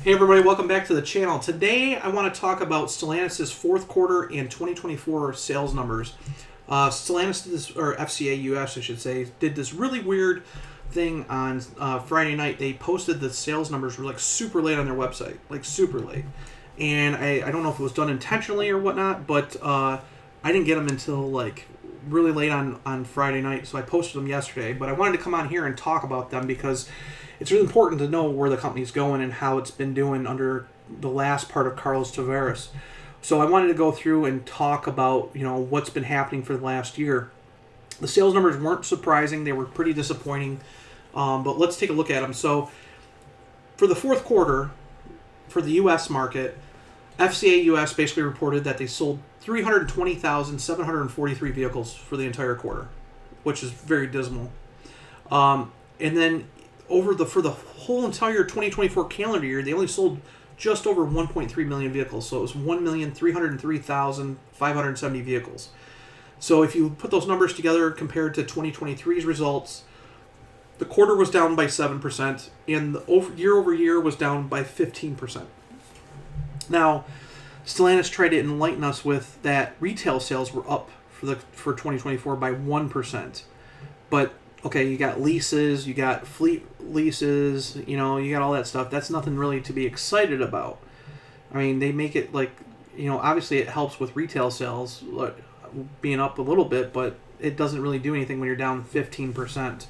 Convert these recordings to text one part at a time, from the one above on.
Hey everybody, welcome back to the channel. Today I want to talk about Stellantis' fourth quarter and 2024 sales numbers. Stellantis, or FCA US I should say, did this really weird thing on Friday night. They posted the sales numbers were like super late on their website, like super late. And I don't know if it was done intentionally or whatnot, but I didn't get them until like really late on Friday night, so I posted them yesterday. But I wanted to come on here and talk about them because it's really important to know where the company's going and how it's been doing under the last part of Carlos Tavares. So I wanted to go through and talk about, what's been happening for the last year. The sales numbers weren't surprising. They were pretty disappointing. But let's take a look at them. So for the fourth quarter, for the U.S. market, FCA US basically reported that they sold 320,743 vehicles for the entire quarter, which is very dismal. And then for the whole entire 2024 calendar year, they only sold just over 1.3 million vehicles. So it was 1,303,570 vehicles. So if you put those numbers together compared to 2023's results, the quarter was down by 7%, and the year over year was down by 15%. Now, Stellantis tried to enlighten us with that retail sales were up for 2024 by 1%. But okay, you got leases, you got fleet leases, you got all that stuff. That's nothing really to be excited about. I mean, they make it like, obviously it helps with retail sales being up a little bit, but it doesn't really do anything when you're down 15%.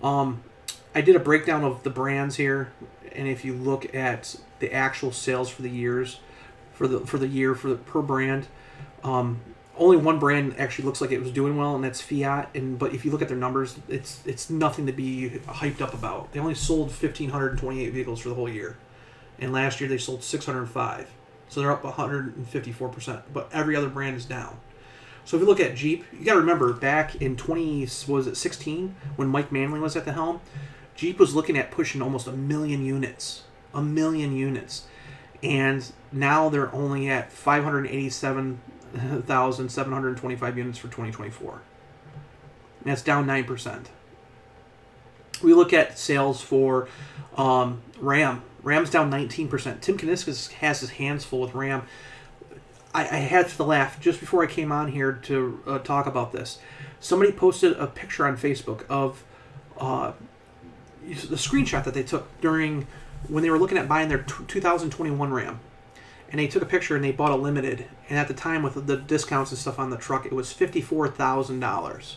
I did a breakdown of the brands here, and if you look at the actual sales for the years, for the year per brand, only one brand actually looks like it was doing well, and that's Fiat. But if you look at their numbers, it's nothing to be hyped up about. They only sold 1,528 vehicles for the whole year, and last year they sold 605. So they're up 154%. But every other brand is down. So if you look at Jeep, you got to remember back in 2016 when Mike Manley was at the helm, Jeep was looking at pushing almost 1 million units. 1 million units. And now they're only at 587,725 units for 2024. And that's down 9%. We look at sales for Ram. Ram's down 19%. Tim Kuniskis has his hands full with Ram. I had to laugh just before I came on here to talk about this. Somebody posted a picture on Facebook of the screenshot that they took during when they were looking at buying their 2021 Ram. And they took a picture and they bought a limited. And at the time, with the discounts and stuff on the truck, it was $54,000.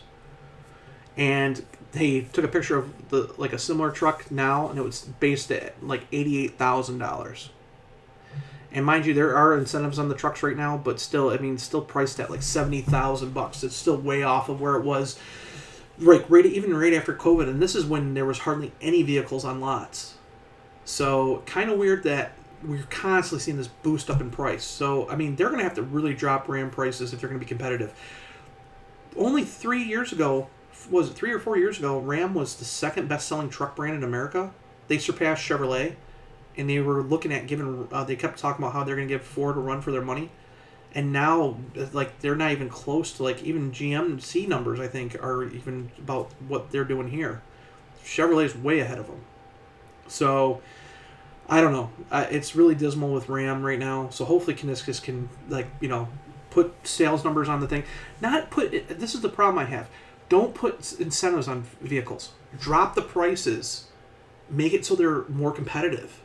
And they took a picture of a similar truck now, and it was based at like $88,000. And mind you, there are incentives on the trucks right now, but still, still priced at like $70,000. It's still way off of where it was right after COVID. And this is when there was hardly any vehicles on lots. So kind of weird that we're constantly seeing this boost up in price. So, they're going to have to really drop Ram prices if they're going to be competitive. Only 3 years ago, was it 3 or 4 years ago, Ram was the second best-selling truck brand in America. They surpassed Chevrolet, and they were looking at they kept talking about how they're going to give Ford a run for their money. And now, they're not even close to, even GMC numbers, I think, are even about what they're doing here. Chevrolet's way ahead of them. So, I don't know. It's really dismal with Ram right now. So hopefully Kuniskis can, put sales numbers on the thing. This is the problem I have. Don't put incentives on vehicles. Drop the prices. Make it so they're more competitive.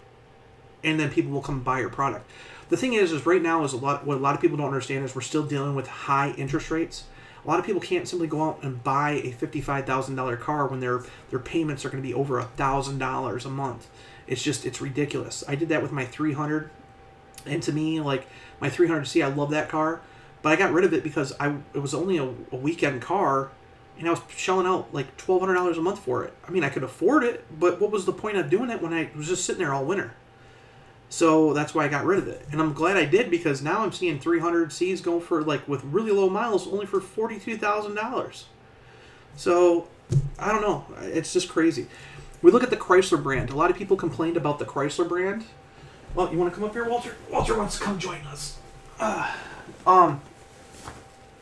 And then people will come buy your product. The thing is right now what a lot of people don't understand is we're still dealing with high interest rates. A lot of people can't simply go out and buy a $55,000 car when their payments are going to be over $1,000 a month. It's ridiculous. I did that with my 300, and to me, my 300C, I love that car, but I got rid of it because it was only a weekend car, and I was shelling out like $1,200 a month for it. I could afford it, but what was the point of doing it when I was just sitting there all winter? So that's why I got rid of it. And I'm glad I did, because now I'm seeing 300Cs go for, with really low miles, only for $42,000. So, I don't know. It's just crazy. We look at the Chrysler brand. A lot of people complained about the Chrysler brand. Well, you want to come up here, Walter? Walter wants to come join us.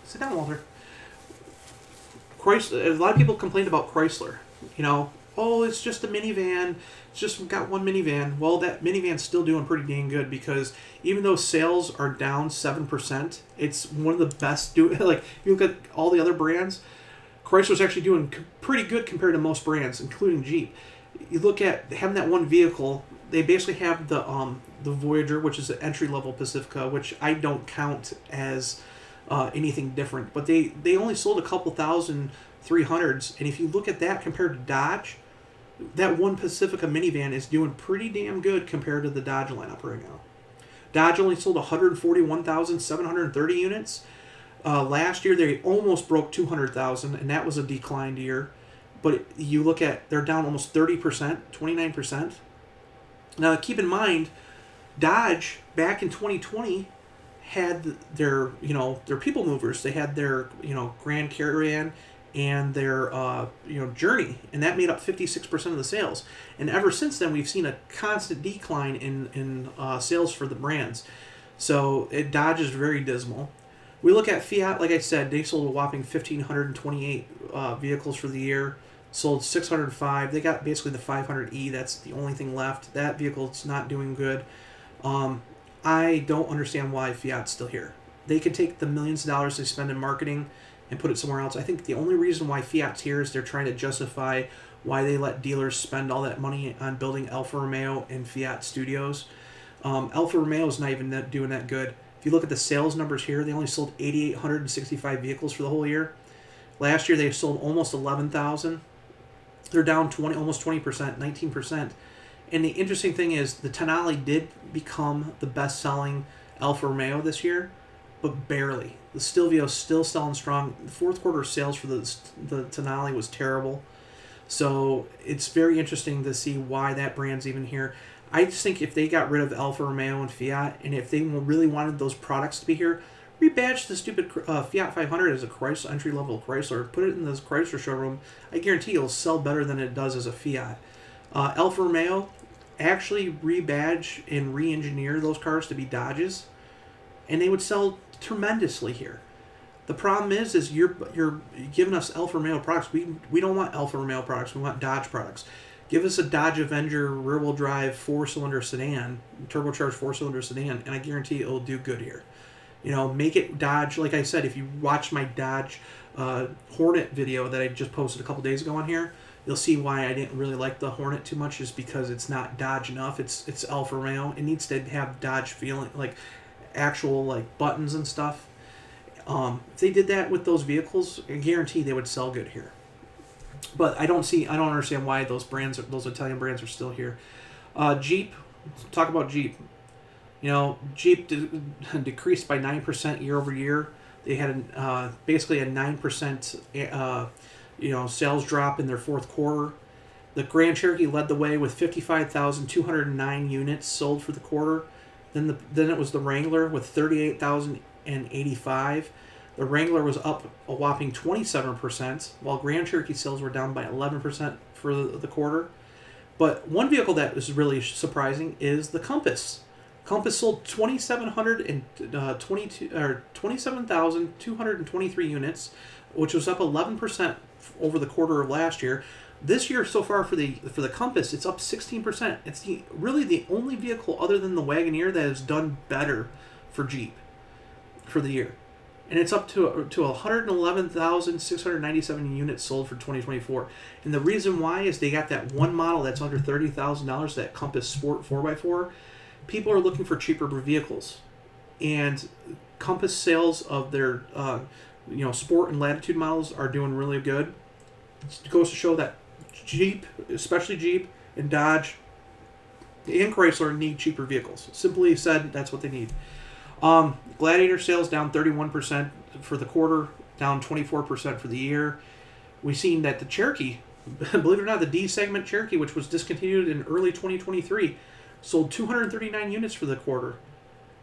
Sit down, Walter. Chrysler. A lot of people complained about Chrysler. oh, it's just a minivan. It's just got one minivan. Well, that minivan's still doing pretty dang good because even though sales are down 7%, it's one of the best. Like, if you look at all the other brands, Chrysler's actually doing pretty good compared to most brands, including Jeep. You look at having that one vehicle. They basically have the Voyager, which is an entry-level Pacifica, which I don't count as anything different. But they only sold a couple thousand 300s, and if you look at that compared to Dodge, that one Pacifica minivan is doing pretty damn good compared to the Dodge lineup right now. Dodge only sold 141,730 units. Last year, they almost broke 200,000, and that was a declined year. But you look at, they're down almost 30%, 29%. Now, keep in mind, Dodge, back in 2020, had their people movers. They had their, Grand Caravan and their, Journey, and that made up 56% of the sales. And ever since then, we've seen a constant decline in sales for the brands. So Dodge is very dismal. We look at Fiat, like I said, they sold a whopping 1,528 vehicles for the year, sold 605. They got basically the 500E. That's the only thing left. That vehicle's not doing good. I don't understand why Fiat's still here. They could take the millions of dollars they spend in marketing and put it somewhere else. I think the only reason why Fiat's here is they're trying to justify why they let dealers spend all that money on building Alfa Romeo and Fiat studios. Alfa Romeo is not even doing that good. If you look at the sales numbers here, they only sold 8,865 vehicles for the whole year. Last year, they sold almost 11,000. They're down almost 20%, 19%. And the interesting thing is, the Tonale did become the best-selling Alfa Romeo this year, but barely. The Stelvio's still selling strong. The fourth quarter sales for the Tonale was terrible. So it's very interesting to see why that brand's even here. I just think if they got rid of Alfa Romeo and Fiat, and if they really wanted those products to be here, rebadge the stupid Fiat 500 as a Chrysler, entry-level Chrysler. Put it in this Chrysler showroom. I guarantee it'll sell better than it does as a Fiat. Alfa Romeo, actually rebadge and re-engineer those cars to be Dodges, and they would sell tremendously here. The problem is you're giving us Alfa Romeo products. We don't want Alfa Romeo products. We want Dodge products. Give us a Dodge Avenger rear-wheel drive 4-cylinder sedan, turbocharged 4-cylinder sedan, and I guarantee it'll do good here. Make it Dodge. Like I said, if you watch my Dodge Hornet video that I just posted a couple days ago on here, you'll see why I didn't really like the Hornet too much, is because it's not Dodge enough. It's Alfa Romeo. It needs to have Dodge feeling, like actual like buttons and stuff. If they did that with those vehicles, I guarantee they would sell good here. But I don't understand why those Italian brands are still here. Jeep, let's talk about Jeep. Jeep decreased by 9% year over year. They had basically a 9% sales drop in their fourth quarter. The Grand Cherokee led the way with 55,209 units sold for the quarter. Then it was the Wrangler with 38,085. The Wrangler was up a whopping 27%, while Grand Cherokee sales were down by 11% for the quarter. But one vehicle that is really surprising is the Compass. Compass sold 27,223 units, which was up 11% over the quarter of last year. This year so far for the Compass, it's up 16%. It's really the only vehicle other than the Wagoner that has done better for Jeep for the year. And it's up to 111,697 units sold for 2024. And the reason why is they got that one model that's under $30,000, that Compass Sport 4x4. People are looking for cheaper vehicles. And Compass sales of their Sport and Latitude models are doing really good. It goes to show that Jeep, especially Jeep and Dodge and Chrysler, need cheaper vehicles. Simply said, that's what they need. Gladiator sales down 31% for the quarter, down 24% for the year. We've seen that the Cherokee, believe it or not, the D segment Cherokee, which was discontinued in early 2023, sold 239 units for the quarter.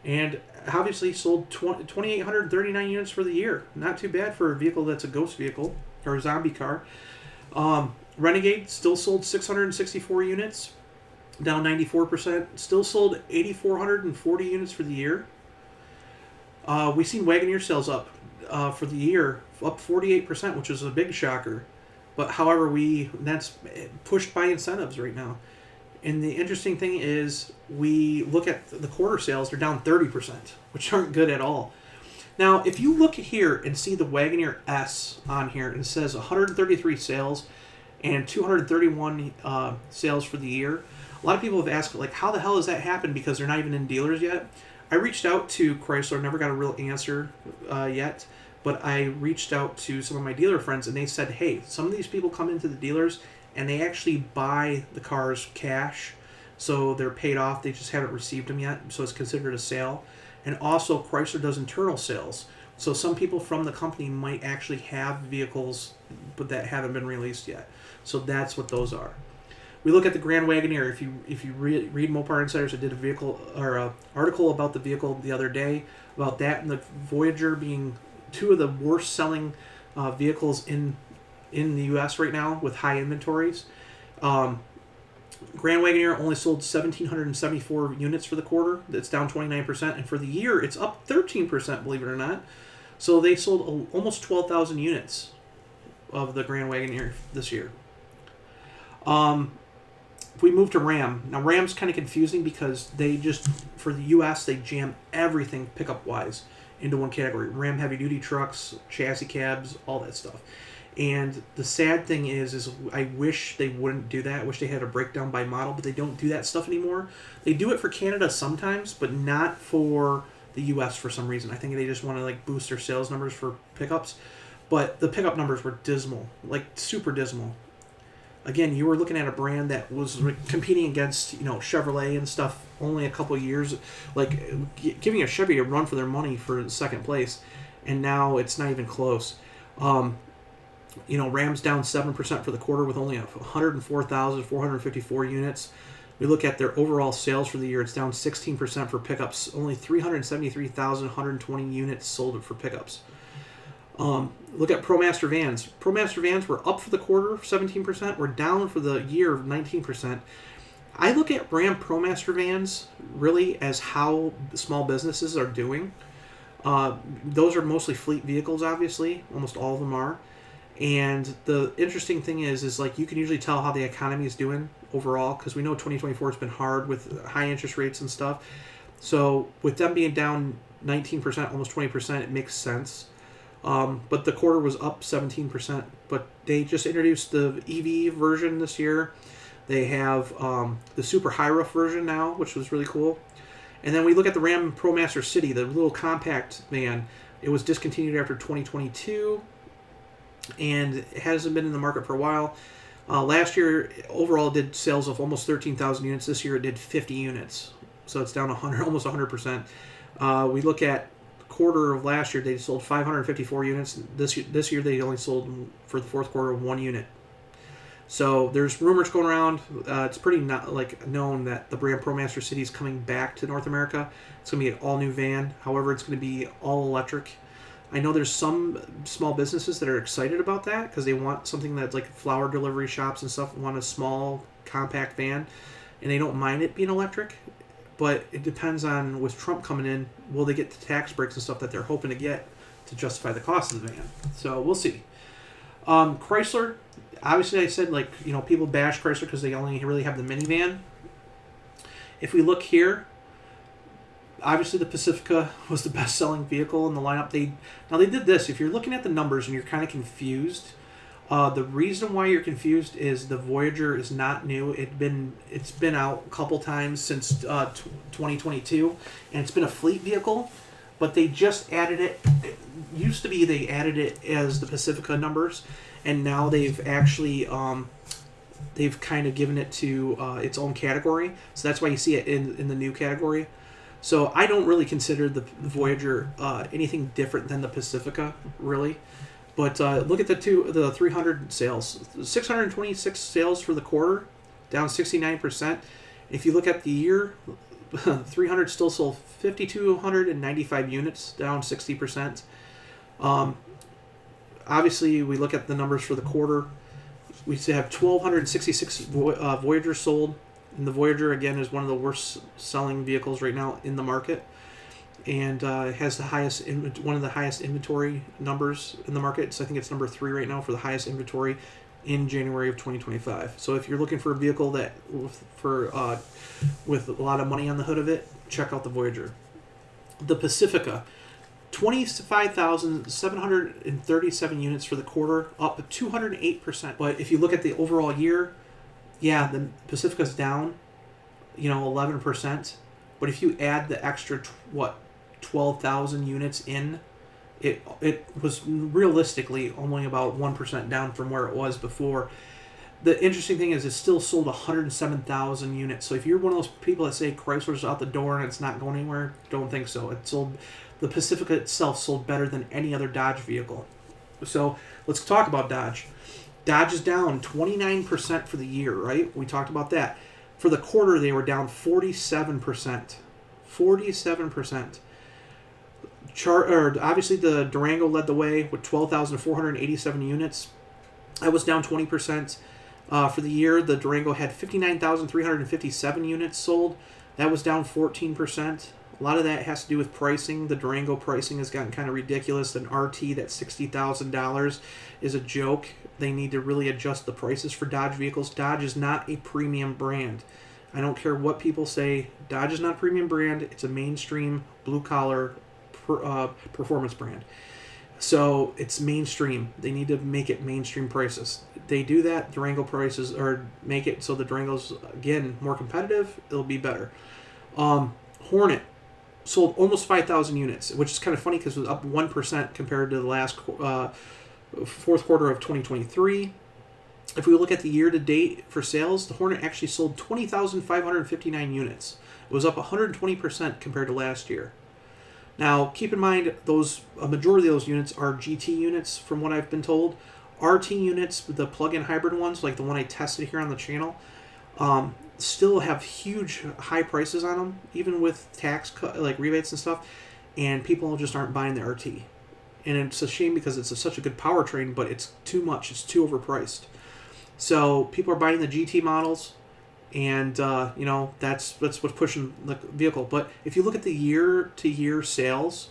And obviously sold 2,839 units for the year. Not too bad for a vehicle that's a ghost vehicle or a zombie car. Renegade still sold 664 units, down 94%. Still sold 8,440 units for the year. We've seen Wagoner sales up for the year, up 48%, which is a big shocker. But however, that's pushed by incentives right now. And the interesting thing is, we look at the quarter sales; they're down 30%, which aren't good at all. Now, if you look here and see the Wagoner S on here, and it says 133 sales and 231 sales for the year. A lot of people have asked, like, how the hell does that happen? Because they're not even in dealers yet. I reached out to Chrysler, never got a real answer yet, but I reached out to some of my dealer friends, and they said, hey, some of these people come into the dealers and they actually buy the cars cash, so they're paid off. They just haven't received them yet, so it's considered a sale. And also, Chrysler does internal sales, so some people from the company might actually have vehicles but that haven't been released yet. So that's what those are. We look at the Grand Wagoner. If you read Mopar Insiders, I did a article about the vehicle the other day, about that and the Voyager being two of the worst selling vehicles in the U.S. right now with high inventories. Grand Wagoner only sold 1,774 units for the quarter. That's down 29%. And for the year, it's up 13%, believe it or not. So they sold almost 12,000 units of the Grand Wagoner this year. If we move to Ram, now Ram's kind of confusing because they just, for the U.S., they jam everything pickup-wise into one category. Ram heavy-duty trucks, chassis cabs, all that stuff. And the sad thing is I wish they wouldn't do that. I wish they had a breakdown by model, but they don't do that stuff anymore. They do it for Canada sometimes, but not for the U.S. for some reason. I think they just want to like boost their sales numbers for pickups. But the pickup numbers were dismal, like super dismal. Again, you were looking at a brand that was competing against, Chevrolet and stuff only a couple of years, like giving a Chevy a run for their money for second place, and now it's not even close. Ram's down 7% for the quarter with only 104,454 units. We look at their overall sales for the year, it's down 16% for pickups, only 373,120 units sold for pickups. Look at ProMaster Vans. ProMaster Vans were up for the quarter, 17%. We're down for the year, 19%. I look at Ram ProMaster Vans really as how small businesses are doing. Those are mostly fleet vehicles, obviously. Almost all of them are. And the interesting thing is like you can usually tell how the economy is doing overall, because we know 2024 has been hard with high interest rates and stuff. So with them being down 19%, almost 20%, it makes sense. But the quarter was up 17%. But they just introduced the EV version this year. They have the super high roof version now, which was really cool. And then we look at the Ram ProMaster City, the little compact van. It was discontinued after 2022, and it hasn't been in the market for a while. Last year, overall, it did sales of almost 13,000 units. This year, it did 50 units. So it's down almost 100%. We look at quarter of last year, they sold 554 units. This year they only sold for the fourth quarter 1 unit. So there's rumors going around. It's pretty known that the Ram ProMaster City is coming back to North America. It's going to be an all new van. However, it's going to be all electric. I know there's some small businesses that are excited about that because they want something that's like flower delivery shops and stuff want a small compact van, and they don't mind it being electric. But it depends on, with Trump coming in, will they get the tax breaks and stuff that they're hoping to get to justify the cost of the van? So we'll see. Chrysler, obviously I said people bash Chrysler because they only really have the minivan. If we look here, obviously the Pacifica was the best selling vehicle in the lineup. They did this. If you're looking at the numbers and you're kind of confused, the reason why you're confused is the Voyager is not new. It's been out a couple times since 2022, and it's been a fleet vehicle, but they just added it. It used to be they added it as the Pacifica numbers, and now they've actually they've kind of given it to its own category. So that's why you see it in the new category. So I don't really consider the Voyager anything different than the Pacifica, really. But look at the 300 sales. 626 sales for the quarter, down 69%. If you look at the year, 300 still sold 5,295 units, down 60%. Obviously, we look at the numbers for the quarter. We have 1,266 Voyagers sold. And the Voyager, again, is one of the worst selling vehicles right now in the market. And it has one of the highest inventory numbers in the market. So I think it's number 3 right now for the highest inventory in January of 2025. So if you're looking for a vehicle that with a lot of money on the hood of it, check out the Voyager. The Pacifica, 25,737 units for the quarter, up 208%. But if you look at the overall year, yeah, the Pacifica's down, 11%. But if you add the extra 12,000 units in, it was realistically only about 1% down from where it was before. The interesting thing is it still sold 107,000 units. So if you're one of those people that say Chrysler's out the door and it's not going anywhere, don't think so. The Pacifica itself sold better than any other Dodge vehicle. So let's talk about Dodge. Dodge is down 29% for the year, right? We talked about that. For the quarter, they were down 47%. 47%. Obviously, the Durango led the way with 12,487 units. That was down 20%. For the year, the Durango had 59,357 units sold. That was down 14%. A lot of that has to do with pricing. The Durango pricing has gotten kind of ridiculous. An RT that's $60,000 is a joke. They need to really adjust the prices for Dodge vehicles. Dodge is not a premium brand. I don't care what people say. Dodge is not a premium brand. It's a mainstream, blue-collar performance brand. So it's mainstream. They need to make it mainstream prices. They do that, Durango prices, or make it so the Durango's, again, more competitive. It'll be better. Hornet sold almost 5,000 units, which is kind of funny because it was up 1% compared to the last fourth quarter of 2023. If we look at the year-to-date for sales, the Hornet actually sold 20,559 units. It was up 120% compared to last year. Now, keep in mind, a majority of those units are GT units, from what I've been told. RT units, the plug-in hybrid ones, like the one I tested here on the channel, still have huge high prices on them, even with tax like rebates and stuff, and people just aren't buying the RT. And it's a shame because it's such a good powertrain, but it's too much. It's too overpriced. So people are buying the GT models, and that's what's pushing the vehicle. But if you look at the year-to-year sales,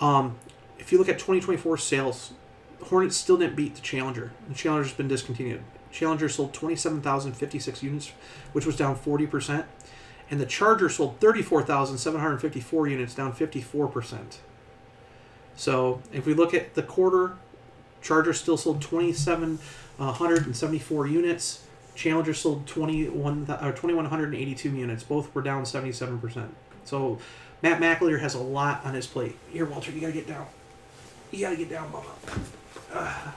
if you look at 2024 sales, Hornet still didn't beat the Challenger. The Challenger's been discontinued. Challenger sold 27,056 units, which was down 40%. And the Charger sold 34,754 units, down 54%. So if we look at the quarter, Charger still sold 2,774 units. Challenger sold 2,182 units. Both were down 77%. So Matt McAleer has a lot on his plate. Here, Walter, you gotta get down. You gotta get down, Bubba.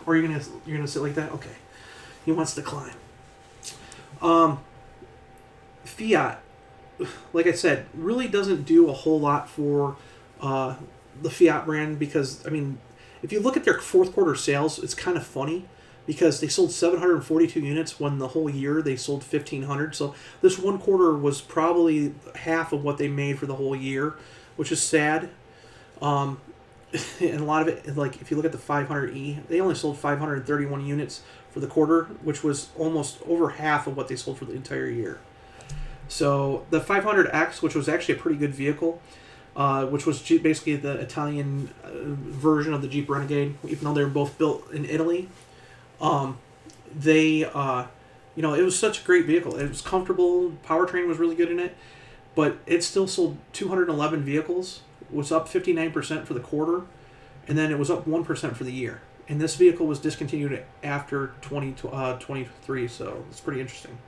Or you're gonna sit like that? Okay. He wants to climb. Fiat, like I said, really doesn't do a whole lot for the Fiat brand because, if you look at their fourth quarter sales, it's kind of funny because they sold 742 units when the whole year they sold 1,500. So this one quarter was probably half of what they made for the whole year, which is sad. And a lot of it, like if you look at the 500E, they only sold 531 units for the quarter, which was almost over half of what they sold for the entire year. So the 500X, which was actually a pretty good vehicle, which was basically the Italian version of the Jeep Renegade, even though they were both built in Italy. It was such a great vehicle. It was comfortable. Powertrain was really good in it, but it still sold 211 vehicles. It was up 59% for the quarter, and then it was up 1% for the year. And this vehicle was discontinued after 2023, so it's pretty interesting.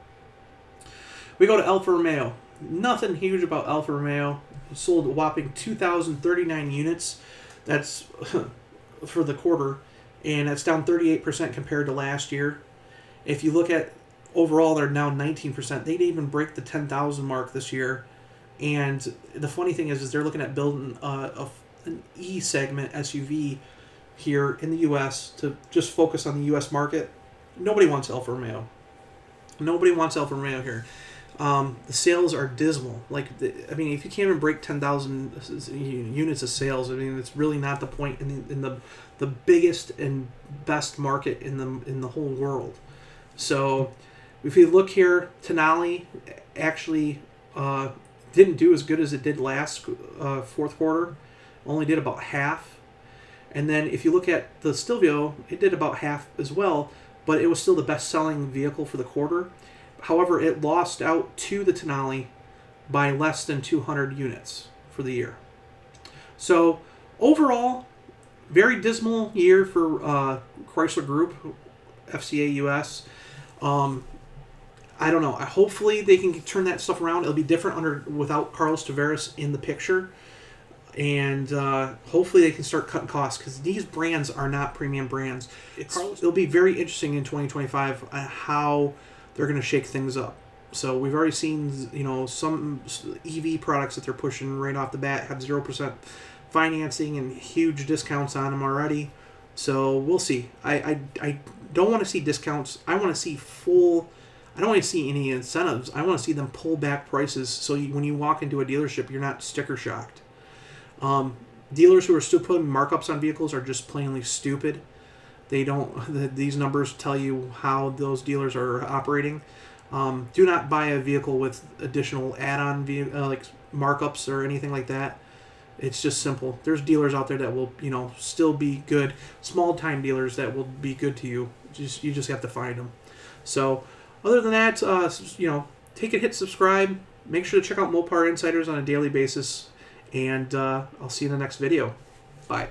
We go to Alfa Romeo. Nothing huge about Alfa Romeo. It sold a whopping 2,039 units. That's for the quarter, and that's down 38% compared to last year. If you look at overall, they're now 19%. They didn't even break the 10,000 mark this year. And the funny thing is they're looking at building an E-segment SUV here in the U.S. to just focus on the U.S. market. Nobody wants Alfa Romeo. Nobody wants Alfa Romeo here. The sales are dismal. If you can't even break 10,000 units of sales, it's really not the point in the biggest and best market in the whole world. So, if you look here, Tenali actually didn't do as good as it did last fourth quarter. Only did about half. And then if you look at the Stelvio, it did about half as well. but it was still the best-selling vehicle for the quarter. However, it lost out to the Denali by less than 200 units for the year. So overall, very dismal year for Chrysler Group, FCA US. I don't know. Hopefully they can turn that stuff around. It'll be different without Carlos Tavares in the picture. And hopefully they can start cutting costs, because these brands are not premium brands. It'll be very interesting in 2025 how they're going to shake things up. So we've already seen, some EV products that they're pushing right off the bat have 0% financing and huge discounts on them already. So we'll see. I don't want to see discounts. I want to see I don't want to see any incentives. I want to see them pull back prices so when you walk into a dealership, you're not sticker shocked. Dealers who are still putting markups on vehicles are just plainly stupid. These numbers tell you how those dealers are operating. Do not buy a vehicle with additional add-on like markups or anything like that. It's just simple. There's dealers out there that will, still be good. Small-time dealers that will be good to you. You just have to find them. So, other than that, take a hit subscribe. Make sure to check out Mopar Insiders on a daily basis. And I'll see you in the next video. Bye.